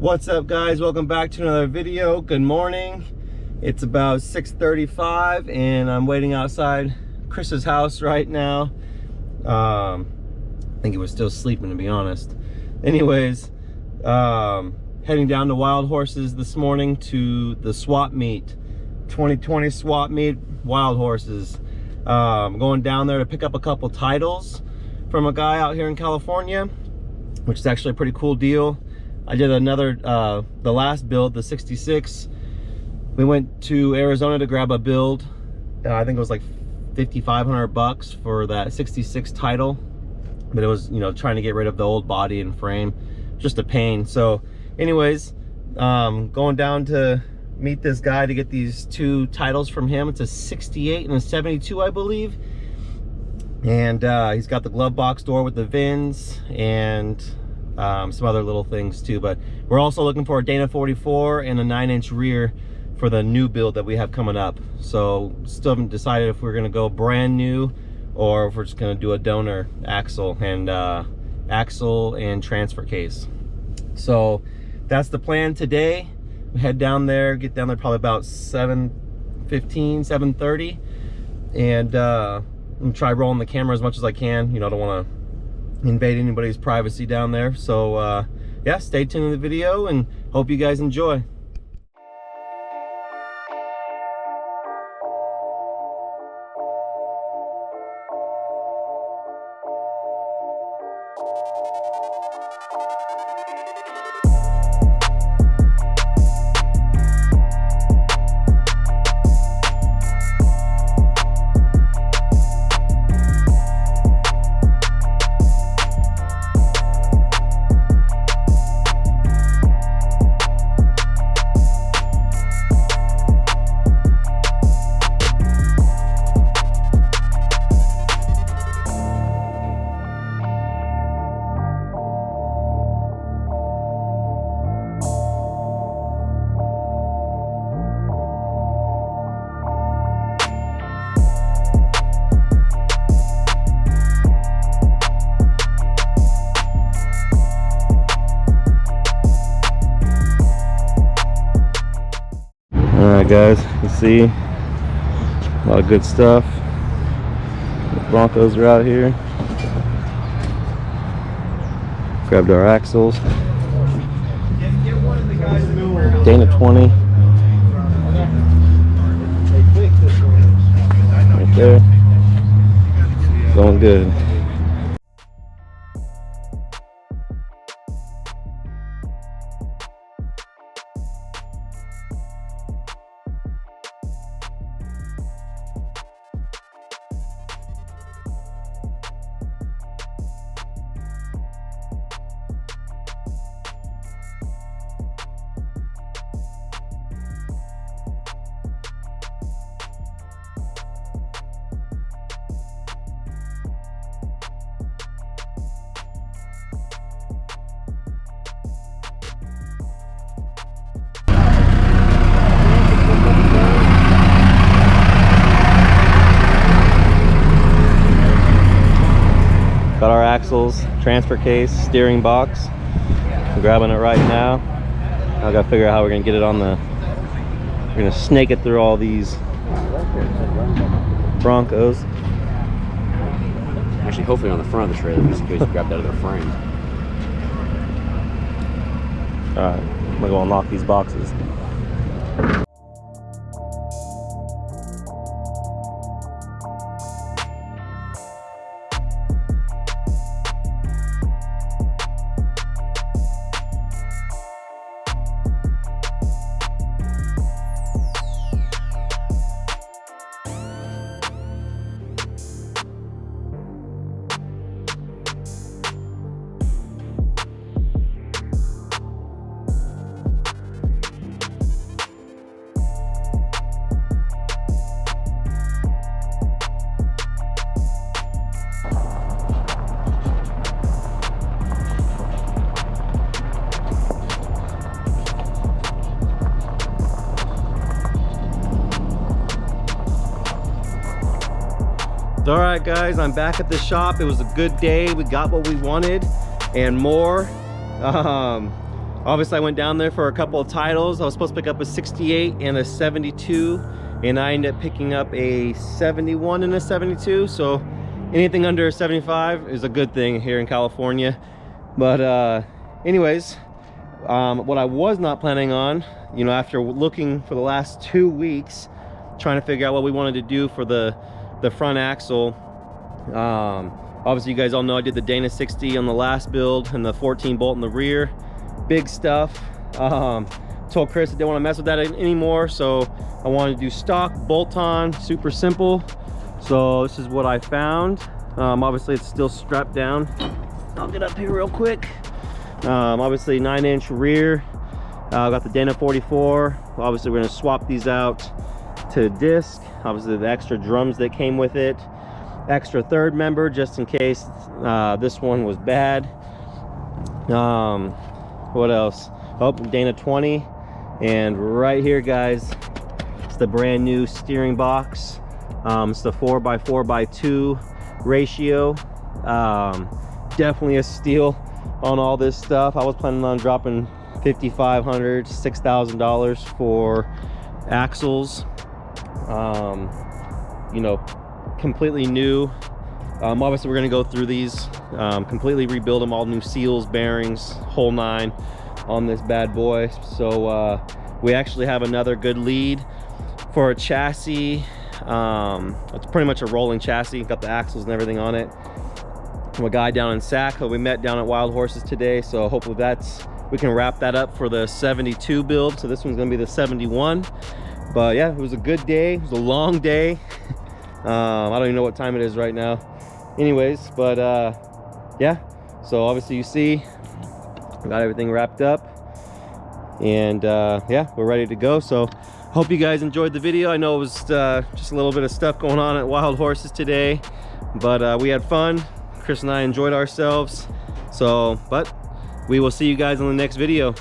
What's up, guys? Welcome back to another video. Good morning. It's about 6:35 and I'm waiting outside Chris's house right now. I think he was still sleeping, to be honest. Anyways, heading down to Wild Horses this morning to the swap meet, 2020 swap meet, Wild Horses. Going down there to pick up a couple titles from a guy out here in California, which is actually a pretty cool deal. I did another, the last build, the 66. We went to Arizona to grab a build. I think it was like 5,500 bucks for that 66 title. But it was, you know, trying to get rid of the old body and frame. Just a pain. So anyways, going down to meet this guy to get these two titles from him. It's a 68 and a 72, I believe. And he's got the glove box door with the VINs and some other little things too. But we're also looking for a Dana 44 and a 9-inch rear for the new build that we have coming up. So still haven't decided if we're gonna go brand new or if we're just gonna do a donor axle and transfer case. So that's the plan today. We head down there, get down there probably about 7:15, 7:30, and I'm try rolling the camera as much as I can. You know, I don't want to invade anybody's privacy down there. So yeah, stay tuned in the video and hope you guys enjoy. Alright guys, you see a lot of good stuff. The Broncos are out here. Grabbed our axles. Dana 20. Right there. Going good. Got our axles, transfer case, steering box. I'm grabbing it right now. I gotta figure out how we're gonna get it on the, we're gonna snake it through all these Broncos. Actually, hopefully on the front of the trailer, just in case you grabbed out of their frame. Alright, I'm gonna go unlock these boxes. All right guys, I'm back at the shop. It was a good day. We got what we wanted and more. Obviously I went down there for a couple of titles. I was supposed to pick up a 68 and a 72, and I ended up picking up a 71 and a 72. So anything under a 75 is a good thing here in California. But anyways, what I was not planning on, you know, after looking for the last 2 weeks trying to figure out what we wanted to do for the front axle, obviously you guys all know I did the Dana 60 on the last build and the 14 bolt in the rear. Big stuff. Told Chris I didn't want to mess with that anymore, so I wanted to do stock bolt-on, super simple. So this is what I found. Obviously it's still strapped down. I'll get up here real quick. Obviously 9-inch rear. Got the Dana 44. Obviously we're going to swap these out to disc. Obviously the extra drums that came with it, extra third member just in case this one was bad. What else? Oh, Dana 20. And right here, guys, it's the brand new steering box. It's the 4x4x2 ratio. Definitely a steal on all this stuff. I was planning on dropping $5,500 to $6,000 for axles. You know, completely new. Obviously we're going to go through these, completely rebuild them, all new seals, bearings, whole nine on this bad boy. So we actually have another good lead for a chassis. It's pretty much a rolling chassis, got the axles and everything on it, from a guy down in Sac who we met down at Wild Horses today. So hopefully we can wrap that up for the 72 build. So this one's gonna be the 71. But yeah, it was a good day. It was a long day. I don't even know what time it is right now. Anyways, but yeah, so obviously you see we got everything wrapped up, and yeah, we're ready to go. So hope you guys enjoyed the video. I know it was just a little bit of stuff going on at Wild Horses today, but we had fun. Chris and I enjoyed ourselves. So but we will see you guys in the next video.